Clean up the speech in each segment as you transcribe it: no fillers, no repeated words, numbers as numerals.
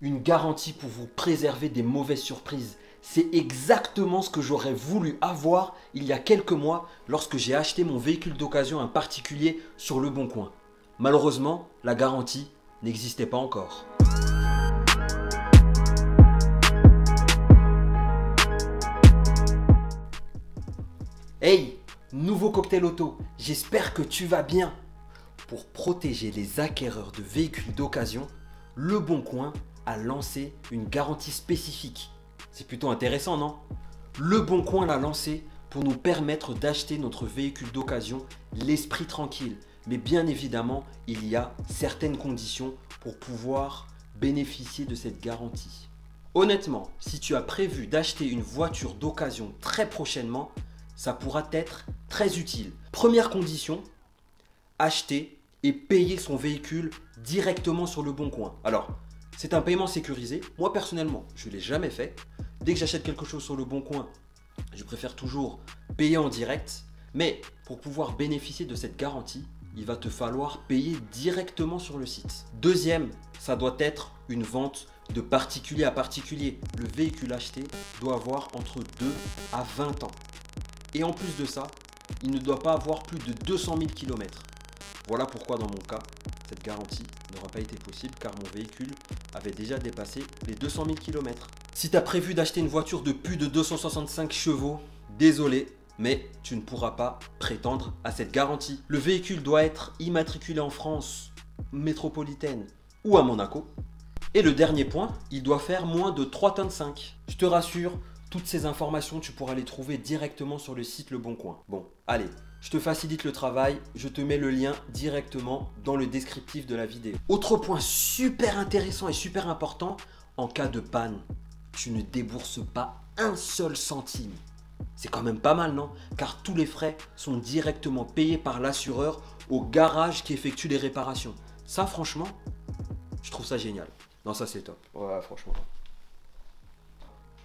Une garantie pour vous préserver des mauvaises surprises. C'est exactement ce que j'aurais voulu avoir il y a quelques mois lorsque j'ai acheté mon véhicule d'occasion à un particulier sur Le Bon Coin. Malheureusement, la garantie n'existait pas encore. Hey, nouveau cocktail auto, j'espère que tu vas bien. Pour protéger les acquéreurs de véhicules d'occasion, Le Bon Coin a lancé une garantie spécifique. C'est plutôt intéressant, non? Le Bon Coin l'a lancé pour nous permettre d'acheter notre véhicule d'occasion l'esprit tranquille. Mais bien évidemment, il y a certaines conditions pour pouvoir bénéficier de cette garantie. Honnêtement, si tu as prévu d'acheter une voiture d'occasion très prochainement, ça pourra être très utile. Première condition, acheter et payer son véhicule directement sur Le Bon Coin. Alors, c'est un paiement sécurisé. Moi, personnellement, je ne l'ai jamais fait. Dès que j'achète quelque chose sur Le Bon Coin, je préfère toujours payer en direct. Mais pour pouvoir bénéficier de cette garantie, il va te falloir payer directement sur le site. Deuxième, ça doit être une vente de particulier à particulier. Le véhicule acheté doit avoir entre 2 à 20 ans. Et en plus de ça, il ne doit pas avoir plus de 200 000 km. Voilà pourquoi dans mon cas, cette garantie n'aura pas été possible car mon véhicule avait déjà dépassé les 200 000 km. Si tu as prévu d'acheter une voiture de plus de 265 chevaux, désolé, mais tu ne pourras pas prétendre à cette garantie. Le véhicule doit être immatriculé en France métropolitaine ou à Monaco. Et le dernier point, il doit faire moins de 3,5 tonnes. Je te rassure, toutes ces informations, tu pourras les trouver directement sur le site Le Bon Coin. Bon, allez, je te facilite le travail, je te mets le lien directement dans le descriptif de la vidéo. Autre point super intéressant et super important, en cas de panne, tu ne débourses pas un seul centime. C'est quand même pas mal, non? Car tous les frais sont directement payés par l'assureur au garage qui effectue les réparations. Ça, franchement, je trouve ça génial. Non, ça c'est top. Ouais, franchement.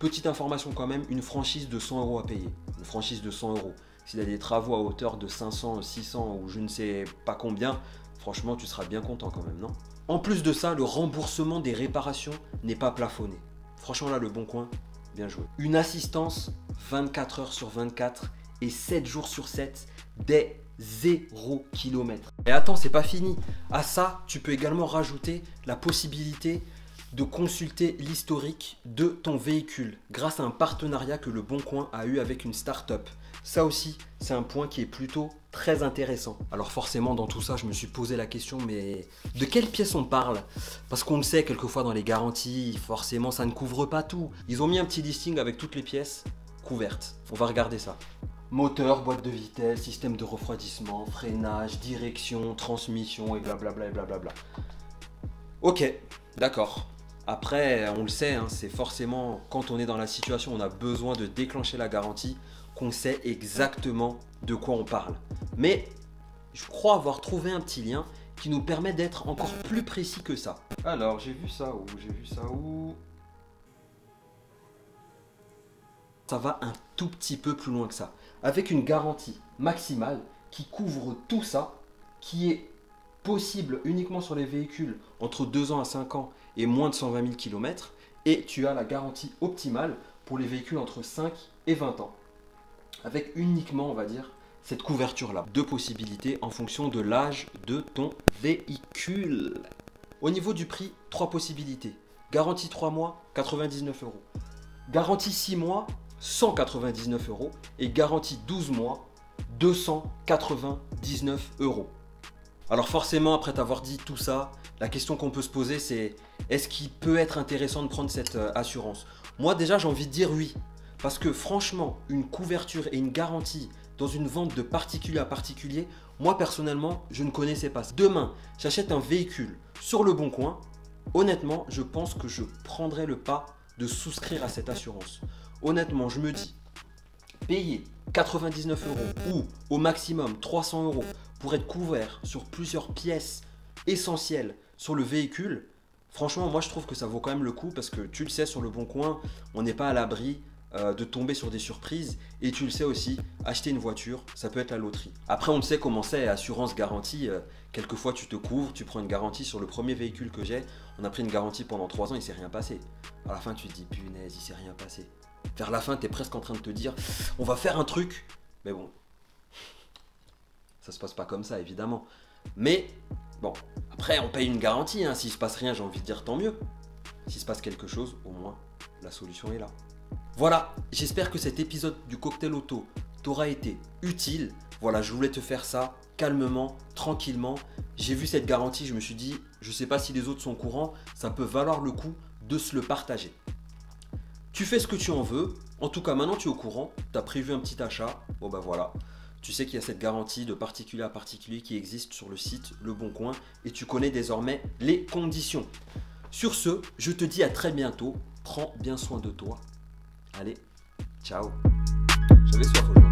Petite information quand même, une franchise de 100 € à payer. Une franchise de 100 €. S'il y a des travaux à hauteur de 500, 600 ou je ne sais pas combien, franchement, tu seras bien content quand même, non? En plus de ça, le remboursement des réparations n'est pas plafonné. Franchement, là, Le Bon Coin, bien joué. Une assistance 24 heures sur 24 et 7 jours sur 7 dès 0 km. Et attends, c'est pas fini. À ça, tu peux également rajouter la possibilité de consulter l'historique de ton véhicule grâce à un partenariat que Le Bon Coin a eu avec une start-up. Ça aussi, c'est un point qui est plutôt très intéressant. Alors forcément, dans tout ça, je me suis posé la question, mais de quelle pièce on parle? Parce qu'on le sait, quelquefois dans les garanties, forcément, ça ne couvre pas tout. Ils ont mis un petit listing avec toutes les pièces couvertes. On va regarder ça. Moteur, boîte de vitesse, système de refroidissement, freinage, direction, transmission et blablabla et blablabla. Ok, d'accord. Après, on le sait, hein, c'est forcément quand on est dans la situation, on a besoin de déclencher la garantie, qu'on sait exactement de quoi on parle. Mais je crois avoir trouvé un petit lien qui nous permet d'être encore plus précis que ça. Alors, j'ai vu ça où? J'ai vu ça où? Ça va un tout petit peu plus loin que ça. Avec une garantie maximale qui couvre tout ça, qui est possible uniquement sur les véhicules entre 2 ans à 5 ans et moins de 120 000 km. Et tu as la garantie optimale pour les véhicules entre 5 et 20 ans. Avec uniquement, on va dire, cette couverture-là. Deux possibilités en fonction de l'âge de ton véhicule. Au niveau du prix, 3 possibilités. Garantie 3 mois, 99 €. Garantie 6 mois, 199 € et garantie 12 mois, 299 €. Alors forcément, après t'avoir dit tout ça, la question qu'on peut se poser c'est est-ce qu'il peut être intéressant de prendre cette assurance? Moi déjà j'ai envie de dire oui. Parce que franchement, une couverture et une garantie dans une vente de particulier à particulier, moi personnellement, je ne connaissais pas. Demain, j'achète un véhicule sur Le Bon Coin. Honnêtement, je pense que je prendrai le pas de souscrire à cette assurance. Honnêtement, je me dis, payer 99 € ou au maximum 300 € pour être couvert sur plusieurs pièces essentielles sur le véhicule, franchement, moi je trouve que ça vaut quand même le coup parce que tu le sais, sur Le Bon Coin, on n'est pas à l'abri de tomber sur des surprises. Et tu le sais aussi, acheter une voiture, ça peut être la loterie. Après, on le sait comment c'est, assurance garantie. Quelquefois, tu te couvres, tu prends une garantie sur le premier véhicule que j'ai. On a pris une garantie pendant 3 ans, il ne s'est rien passé. À la fin, tu te dis, punaise, il ne s'est rien passé. Vers la fin, tu es presque en train de te dire, on va faire un truc. Mais bon, ça se passe pas comme ça, évidemment. Mais bon, après, on paye une garantie. S'il se passe rien, j'ai envie de dire tant mieux. S'il se passe quelque chose, au moins, la solution est là. Voilà, j'espère que cet épisode du Cocktail Auto t'aura été utile. Voilà, je voulais te faire ça calmement, tranquillement. J'ai vu cette garantie, je me suis dit, je ne sais pas si les autres sont au courant, ça peut valoir le coup de se le partager. Tu fais ce que tu en veux. En tout cas, maintenant tu es au courant, tu as prévu un petit achat. Bon ben voilà, tu sais qu'il y a cette garantie de particulier à particulier qui existe sur le site Le Bon Coin et tu connais désormais les conditions. Sur ce, je te dis à très bientôt. Prends bien soin de toi. Allez, ciao. J'avais soif aujourd'hui.